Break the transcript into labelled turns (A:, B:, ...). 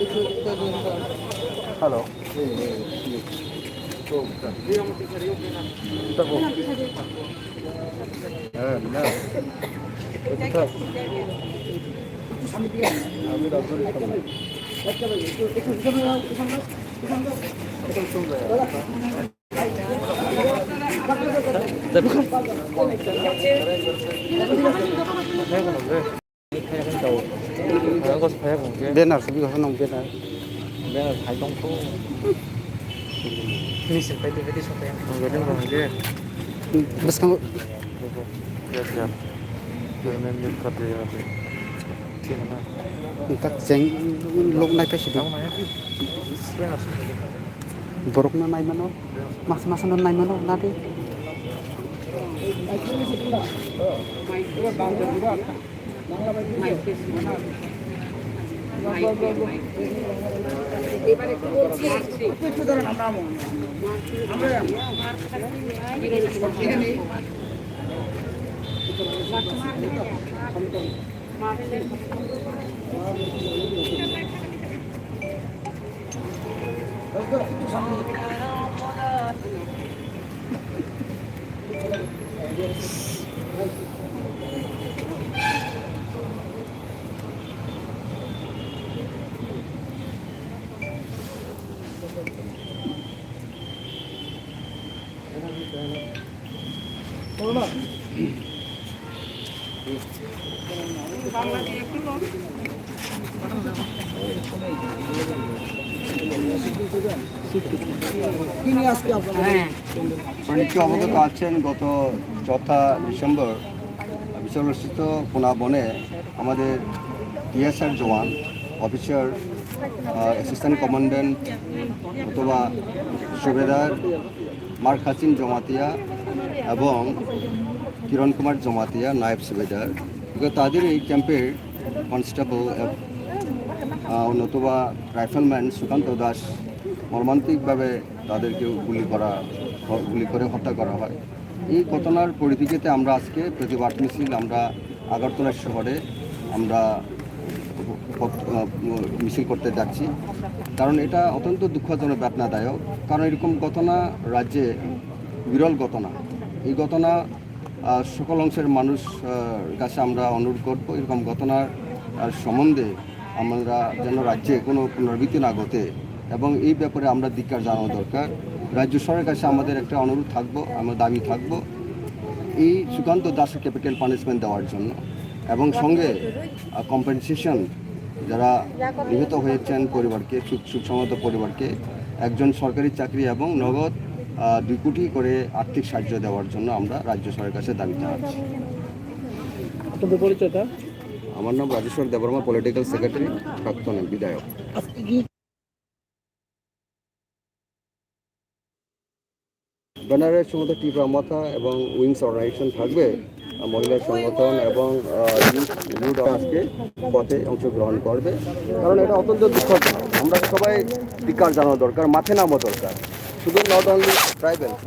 A: Halo. Benar. Betul. আমি রাজধানী Benar, sabi ko sa nung benar. Benar, hayong po.
B: Nisip pwede sa tayo.
A: Ang galing ba hindi? Bas ka mo. Siap. Jangan dekat ya. Gimana? Tak jeng log naik pesi
B: Tahu nanya? Benar.
A: borok na naik mano. Mas na naik mano nanti.
C: পরিচিত অবগত আছেন গত 4 December বিশ্বস্থিত কোনা বনে আমাদের TSR জওয়ান officer assistant commandant অথবা সুবেদার mark Hasin Jamatia এবং কিরণ কুমার জমাতিয়া নায়েব সুবেদার তাদের এই ক্যাম্পের কনস্টেবল নতুবা রাইফেলম্যান সুকান্ত দাস মর্মান্তিকভাবে তাদেরকে গুলি করে হত্যা করা হয়। এই ঘটনার পরিপ্রেক্ষিতে আমরা আজকে প্রতিবাদ মিছিল আমরা আগরতলা শহরে আমরা মিছিল করতে যাচ্ছি, কারণ এটা অত্যন্ত দুঃখজনক বেদনাদায়ক। কারণ এরকম ঘটনা রাজ্যে বিরল ঘটনা। এই ঘটনা সকল অংশের মানুষ কাছে আমরা অনুরোধ করব এরকম ঘটনার সম্বন্ধে আমরা যেন রাজ্যে কোনো পুনরাবৃত্তি না ঘটে এবং এই ব্যাপারে আমরা ধিক্কার জানানো দরকার। রাজ্য সরকারের কাছে আমাদের একটা অনুরোধ থাকবো, আমার দাবি থাকবো এই সুকান্ত দাসের ক্যাপিটাল পানিশমেন্ট দেওয়ার জন্য এবং সঙ্গে কম্পেনসেশন যারা নিহত হয়েছেন পরিবারকে, সুসংহত পরিবারকে একজন সরকারি চাকরি এবং নগদ 2 কোটি করে আর্থিক সাহায্য দেওয়ার জন্য আমরা রাজ্য সরকারের কাছে দাবি জানাচ্ছি।
B: আপনাদের পরিচয়টা?
C: আমার নাম রাজেশ্বর দেববর্মা, পলিটিক্যাল সেক্রেটারি, প্রাক্তন বিধায়ক। ব্যানারের সমস্ত টিপা মাথা এবং উইংস অর্গানাইজেশন থাকবে, মহিলা সংগঠন এবং ইউথ আজকে পথে অংশগ্রহণ করবে, কারণ এটা অত্যন্ত দুঃখজনক। আমরা সবাই ধিক্কার জানানো দরকার, মাঠে নামা দরকার, শুধু নট অনলি ট্রাইবেল।